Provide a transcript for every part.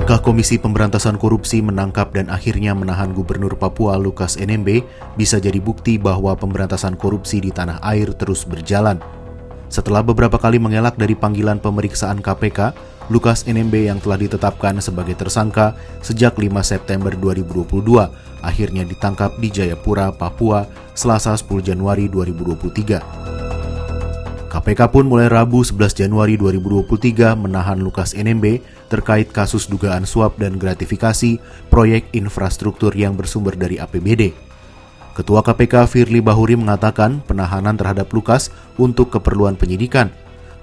Langkah Komisi Pemberantasan Korupsi menangkap dan akhirnya menahan Gubernur Papua Lukas NMB bisa jadi bukti bahwa pemberantasan korupsi di tanah air terus berjalan. Setelah beberapa kali mengelak dari panggilan pemeriksaan KPK, Lukas NMB yang telah ditetapkan sebagai tersangka sejak 5 September 2022 akhirnya ditangkap di Jayapura, Papua, Selasa 10 Januari 2023. KPK pun mulai Rabu 11 Januari 2023 menahan Lukas NMB terkait kasus dugaan suap dan gratifikasi proyek infrastruktur yang bersumber dari APBD. Ketua KPK Firly Bahuri mengatakan penahanan terhadap Lukas untuk keperluan penyidikan.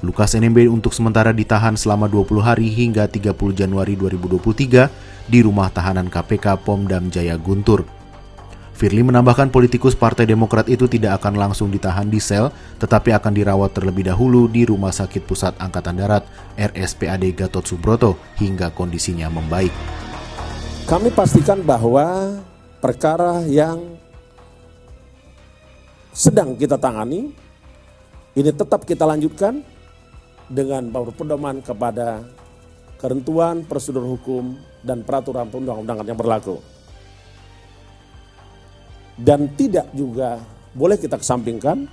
Lukas NMB untuk sementara ditahan selama 20 hari hingga 30 Januari 2023 di rumah tahanan KPK Pomdam Jaya Guntur. Firly menambahkan politikus Partai Demokrat itu tidak akan langsung ditahan di sel, tetapi akan dirawat terlebih dahulu di Rumah Sakit Pusat Angkatan Darat RSPAD Gatot Subroto hingga kondisinya membaik. Kami pastikan bahwa perkara yang sedang kita tangani ini tetap kita lanjutkan dengan berpedoman kepada ketentuan prosedur hukum dan peraturan perundang-undangan yang berlaku. Dan tidak juga boleh kita kesampingkan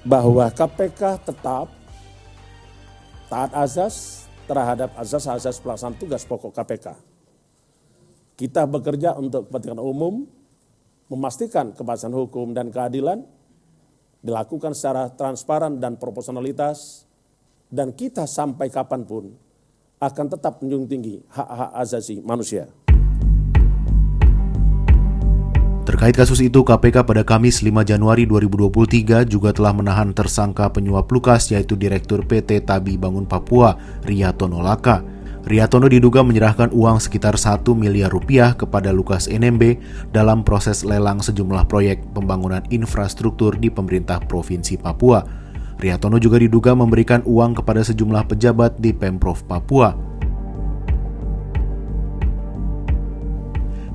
bahwa KPK tetap taat azas terhadap azas-azas pelaksanaan tugas pokok KPK. Kita bekerja untuk kepentingan umum, memastikan kepastian hukum dan keadilan, dilakukan secara transparan dan proporsionalitas, dan kita sampai kapanpun akan tetap menjunjung tinggi hak-hak asasi manusia. Terkait kasus itu, KPK pada Kamis 5 Januari 2023 juga telah menahan tersangka penyuap Lukas yaitu Direktur PT Tabi Bangun Papua, Riyatono Laka. Riyatono diduga menyerahkan uang sekitar 1 miliar rupiah kepada Lukas NMB dalam proses lelang sejumlah proyek pembangunan infrastruktur di pemerintah Provinsi Papua. Riyatono juga diduga memberikan uang kepada sejumlah pejabat di Pemprov Papua.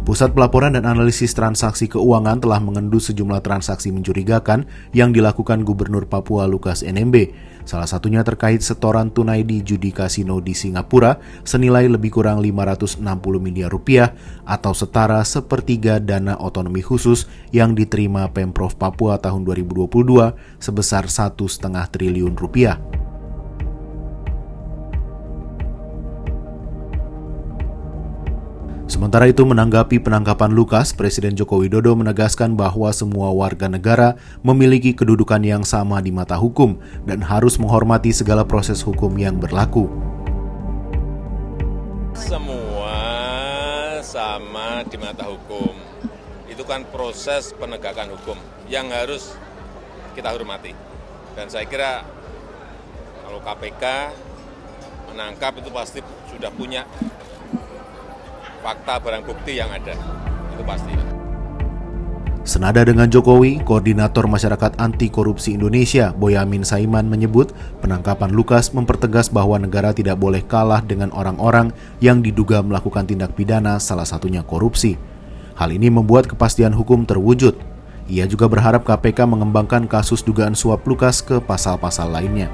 Pusat Pelaporan dan Analisis Transaksi Keuangan telah mengendus sejumlah transaksi mencurigakan yang dilakukan Gubernur Papua Lukas NMB. Salah satunya terkait setoran tunai di judi kasino di Singapura senilai lebih kurang 560 miliar rupiah atau setara sepertiga dana otonomi khusus yang diterima Pemprov Papua tahun 2022 sebesar 1,5 triliun rupiah. Sementara itu, menanggapi penangkapan Lukas, Presiden Joko Widodo menegaskan bahwa semua warga negara memiliki kedudukan yang sama di mata hukum dan harus menghormati segala proses hukum yang berlaku. Semua sama di mata hukum. Itu kan proses penegakan hukum yang harus kita hormati. Dan saya kira kalau KPK menangkap itu pasti sudah punya fakta barang bukti yang ada, itu pasti. Senada dengan Jokowi, Koordinator Masyarakat Anti Korupsi Indonesia, Boyamin Saiman menyebut penangkapan Lukas mempertegas bahwa negara tidak boleh kalah dengan orang-orang yang diduga melakukan tindak pidana, salah satunya korupsi. Hal ini membuat kepastian hukum terwujud. Ia juga berharap KPK mengembangkan kasus dugaan suap Lukas ke pasal-pasal lainnya.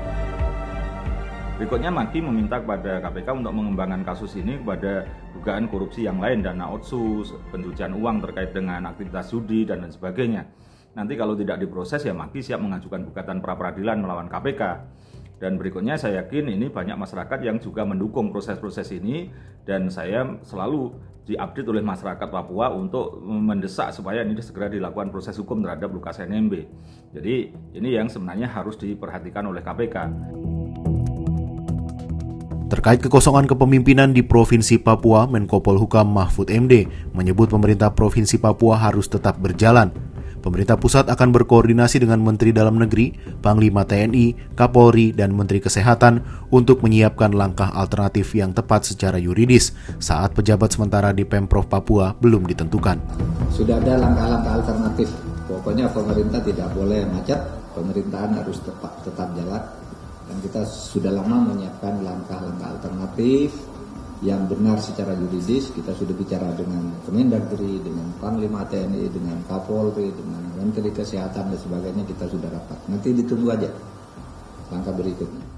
Berikutnya Maki meminta kepada KPK untuk mengembangkan kasus ini kepada dugaan korupsi yang lain, dana otsus, pencucian uang terkait dengan aktivitas judi, dan lain sebagainya. Nanti kalau tidak diproses ya Maki siap mengajukan gugatan pra-peradilan melawan KPK. Dan berikutnya saya yakin ini banyak masyarakat yang juga mendukung proses-proses ini, dan saya selalu diupdate oleh masyarakat Papua untuk mendesak supaya ini segera dilakukan proses hukum terhadap Lukas NMB. Jadi ini yang sebenarnya harus diperhatikan oleh KPK. Terkait kekosongan kepemimpinan di Provinsi Papua, Menko Polhukam Mahfud MD menyebut pemerintah Provinsi Papua harus tetap berjalan. Pemerintah pusat akan berkoordinasi dengan Menteri Dalam Negeri, Panglima TNI, Kapolri, dan Menteri Kesehatan untuk menyiapkan langkah alternatif yang tepat secara yuridis saat pejabat sementara di Pemprov Papua belum ditentukan. Sudah ada langkah-langkah alternatif. Pokoknya pemerintah tidak boleh macet, pemerintahan harus tetap jalan. Dan kita sudah lama menyiapkan langkah-langkah alternatif yang benar secara yuridis. Kita sudah bicara dengan Kemendagri, dengan Panglima TNI, dengan Kapolri, dengan Menteri Kesehatan dan sebagainya, kita sudah rapat. Nanti ditunggu aja langkah berikutnya.